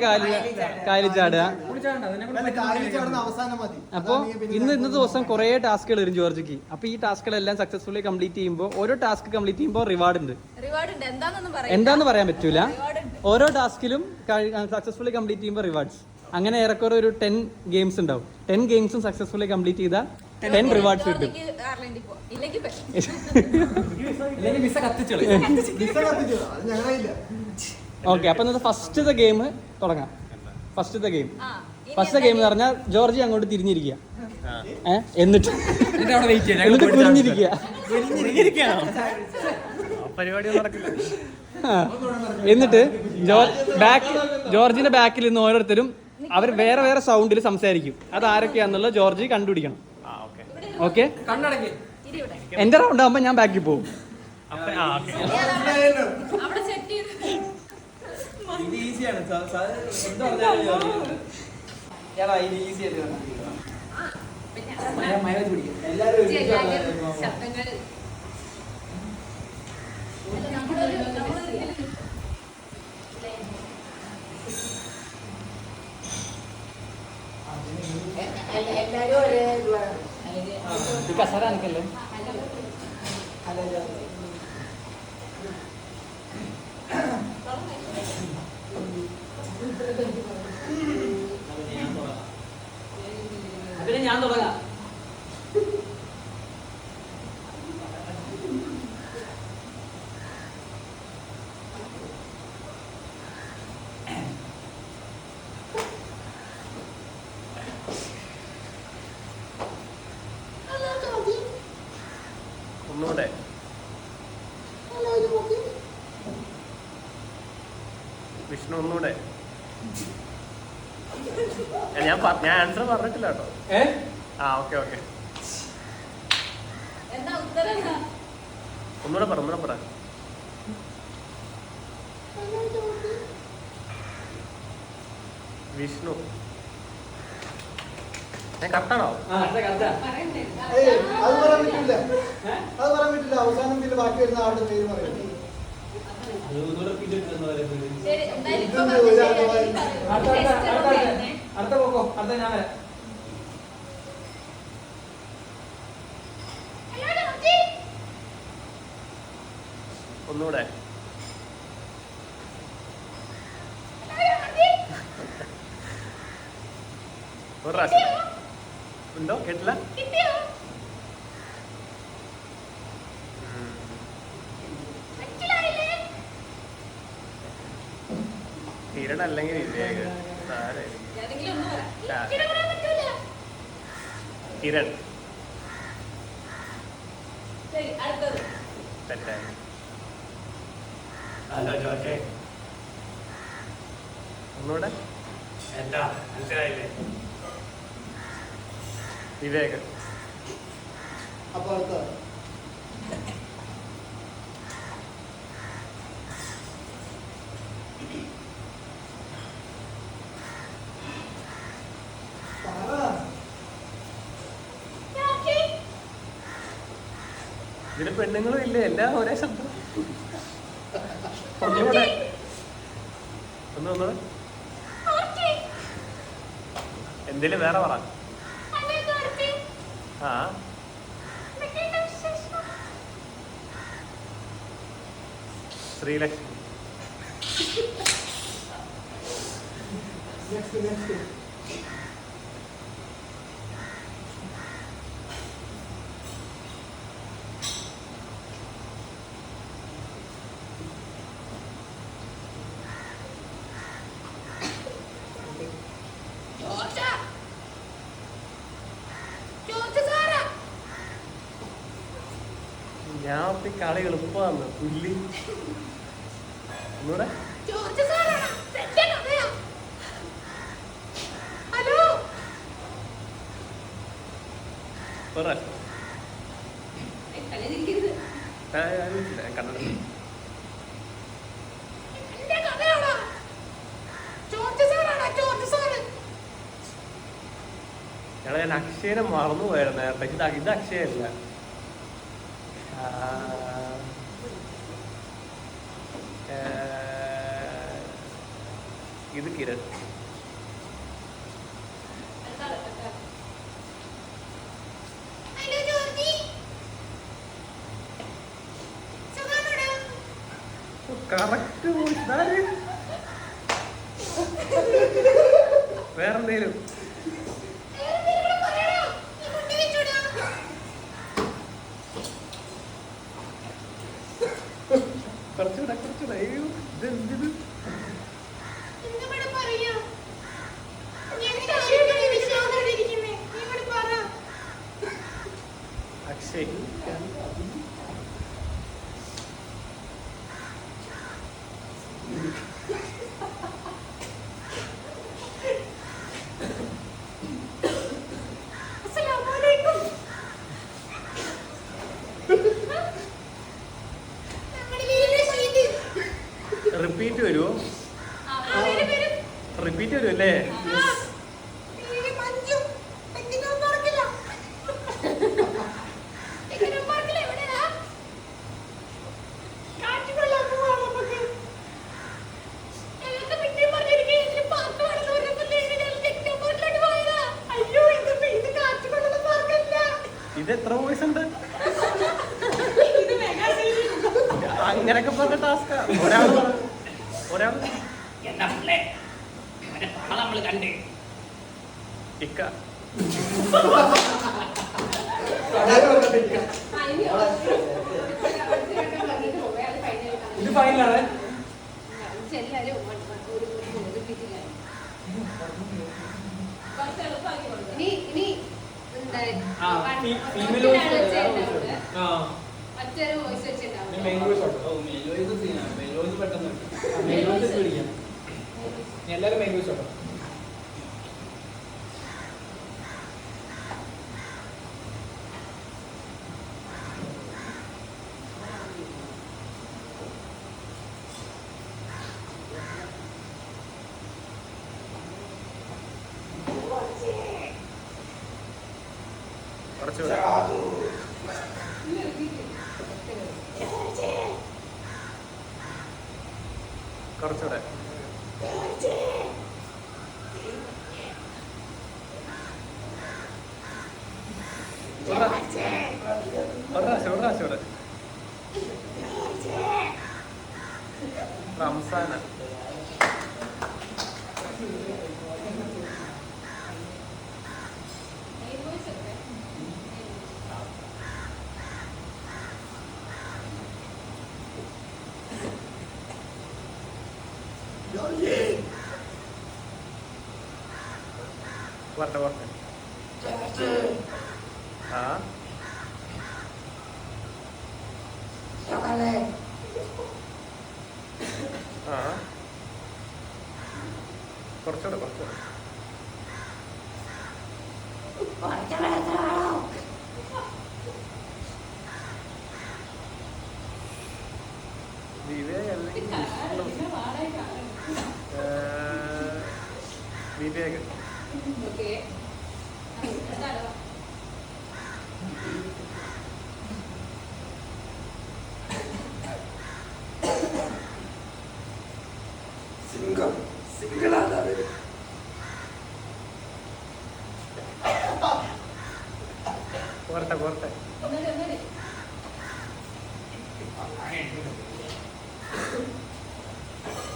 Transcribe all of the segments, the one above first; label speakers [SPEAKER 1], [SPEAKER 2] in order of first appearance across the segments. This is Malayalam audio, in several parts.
[SPEAKER 1] കാലി ചാടുക. അപ്പൊ ഇന്നത്തെ ദിവസം കുറെ ടാസ്കുകൾ വരും ജോർജിക്ക്. അപ്പൊ ഈ ടാസ്കുകളെല്ലാം സക്സസ്ഫുള്ളി കംപ്ലീറ്റ് ചെയ്യുമ്പോൾ ഓരോ ടാസ്ക് കംപ്ലീറ്റ് ചെയ്യുമ്പോൾ റിവാർഡ് ഉണ്ട്. എന്താന്ന് പറയാൻ പറ്റൂല. ഓരോ ടാസ്കിലും സക്സസ്ഫുള്ളി കംപ്ലീറ്റ് ചെയ്യുമ്പോൾ റിവാർഡ്സ്. അങ്ങനെ ഏറെക്കുറെ ഒരു 10 ഗെയിംസ് ഉണ്ടാവും. 10 ഗെയിംസും സക്സസ്ഫുള്ളി കംപ്ലീറ്റ് ചെയ്താൽ 10 റിവാർഡ്സ് കിട്ടും. ഓക്കെ, അപ്പൊ ഫസ്റ്റത്തെ ഗെയിം തുടങ്ങാം. ഫസ്റ്റത്തെ ഗെയിം എന്ന് പറഞ്ഞാൽ ജോർജി അങ്ങോട്ട് തിരിഞ്ഞിരിക്കുക, എന്നിട്ട് കുരിഞ്ഞിരിക്കുക. എന്നിട്ട് ജോർജിന്റെ ബാക്കിൽ നിന്ന് ഓരോരുത്തരും അവർ വേറെ വേറെ സൗണ്ടിൽ സംസാരിക്കും. അത് ആരൊക്കെയാന്നുള്ളത് ജോർജി കണ്ടുപിടിക്കണം. ഓക്കെ, എന്റെ റൗണ്ട് ആകുമ്പോ ഞാൻ ബാക്കിൽ പോകും. കസറാനിക്കല്ലേ അതിന് ഞാൻ തുടങ്ങാം.
[SPEAKER 2] ഒന്നുകൂടെ വിഷ്ണു, ഒന്നുകൂടെ. ഞാൻ ആൻസർ പറഞ്ഞിട്ടില്ല കേട്ടോ. ഓക്കെ ഒന്നുകൂടെ പറ. വിഷ്ണു കറക്റ്റാണോ?
[SPEAKER 3] അവസാനം പിന്നെ ബാക്കി വരുന്ന ആളുടെ പേര് പറയുന്നത്.
[SPEAKER 2] ഒന്നുകൂടെ. ഒരു പ്രാവശ്യം എന്തോ കേട്ടില്ല. കിരൺ അല്ലെങ്കിൽ വിവേക്. കിരൺ തെറ്റായി. ഒന്നുകൂടെ. വിവേക്.
[SPEAKER 3] അപ്പൊ അടുത്ത
[SPEAKER 2] ഇതിന് പെണ്ണുങ്ങളും ഇല്ലേ, എല്ലാം ഒരേ ശബ്ദം. ഒന്നുകൂടെ. ഒന്നുകൂടെ എന്തേലും വേറെ പറ. ശ്രീലക്ഷ്മി. ഞാൻ കളി എളുപ്പമാണ്. പുല്ലി. ഒന്നുകൂടെ. കന്നഡ. ഞാൻ അക്ഷയനെ മറന്നുപോയായിരുന്നു നേരത്തെ. ഇത് അക്ഷയല്ല. ഇത് കിരൺ. കറക്റ്റ് വേറെന്തേലും കുറച്ചുകൂടെ അയ്യോ ഇത് അക്ഷയ് റിപ്പീറ്റ് വരുമോ? റിപ്പീറ്റ് വരും അല്ലേ? ഇത് എത്ര വോയിസ് ഉണ്ട്? അങ്ങനൊക്കെ പറഞ്ഞ ടാസ്ക. ഒരാൾ കണ്ടേ ഇക്ക
[SPEAKER 1] ഇത് ഫൈനലാണ്. എല്ലാരും മെയിൻ വോയിസ് ഉണ്ടോ?
[SPEAKER 2] കുറച്ചുകൂടെ കുറച്ചുകൂടെ റംസാന വരട്ടെ വരട്ടെ. ആ ആ കുറച്ചുകൂടെ വിവേക് പോരട്ടെ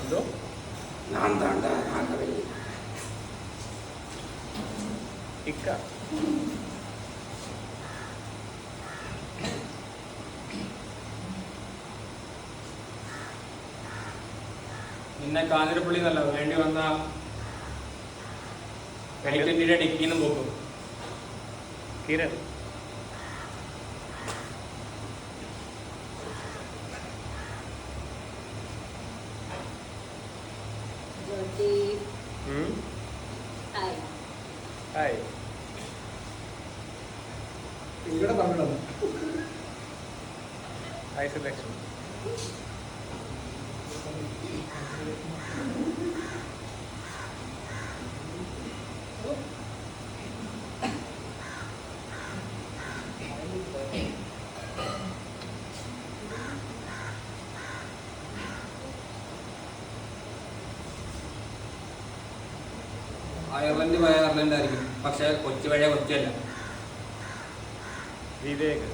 [SPEAKER 2] എന്തോ ഇക്ക
[SPEAKER 4] നിന്നെ കാഞ്ഞിരപ്പള്ളി എന്നല്ല വേണ്ടി വന്ന കരിക്കറ്റിന്റെ ഡിക്കിന്നും പോക്കും.
[SPEAKER 2] കിരൺ ഹായ്
[SPEAKER 3] ഇവിടെ തമിഴാണ്.
[SPEAKER 2] ഹായ് സുലക്ഷ്മി
[SPEAKER 4] അയർലൻഡ് പോയ അയർലൻഡ് ആയിരിക്കും, പക്ഷെ കൊച്ചി പഴയ കൊച്ചിയല്ല.
[SPEAKER 2] വിവേക്.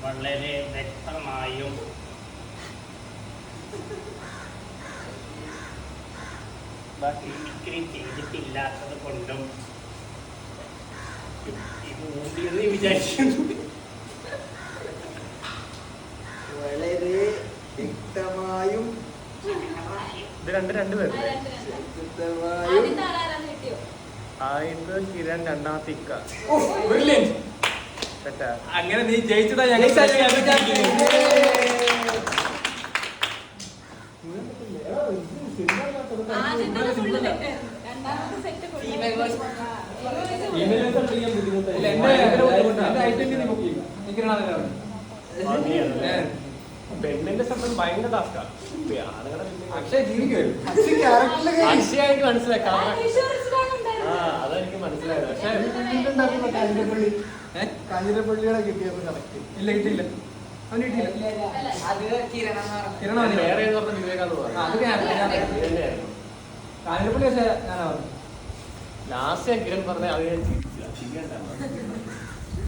[SPEAKER 5] വളരെ വ്യക്തമായും മിമിക്രി ചെയ്തിട്ടില്ലാത്തത് കൊണ്ടും ഇത് ഊണ്ടിയെന്ന് വിചാരിക്കുന്നു.
[SPEAKER 3] വളരെ വ്യക്തമായും
[SPEAKER 2] ഇത് രണ്ട് പേര്.
[SPEAKER 3] വ്യക്തമായും
[SPEAKER 2] ആദ്യത്തെ കിരൺ, രണ്ടാമത്തെ ഇക്ക. തെറ്റാ?
[SPEAKER 4] അങ്ങനെ നീ ജയിച്ചതാ ഞങ്ങൾ
[SPEAKER 2] പെണ്ണിന്റെ ശബ്ദം ഭയങ്കര ടാസ്കാ. ആണുങ്ങളെ
[SPEAKER 3] അക്ഷയ് ജീവിക്കും. അക്ഷയ് ക്യാരക്ടറിലെ
[SPEAKER 2] അക്ഷയ എനിക്ക് മനസ്സിലായി. അതെനിക്ക് മനസ്സിലായത്. പക്ഷെ
[SPEAKER 3] കാഞ്ഞിരപ്പള്ളി കാഞ്ഞിരപ്പള്ളിയുടെ കിട്ടിയപ്പോൾ കറക്റ്റ്.
[SPEAKER 1] ഇല്ല കിട്ടിയില്ല, അവന് കിട്ടിയില്ല. കിരണ
[SPEAKER 2] വേറെ ഏത് പറഞ്ഞ വിവേകാന്ന് പറഞ്ഞു.
[SPEAKER 1] അത് ഞാൻ കാഞ്ഞിരപ്പള്ളി പക്ഷേ ഞാനാ പറഞ്ഞു.
[SPEAKER 2] ലാസ്റ്റ് കിരൺ പറഞ്ഞ അത് ഞാൻ ചിരിച്ചു. ചിരിക്കണ്ട.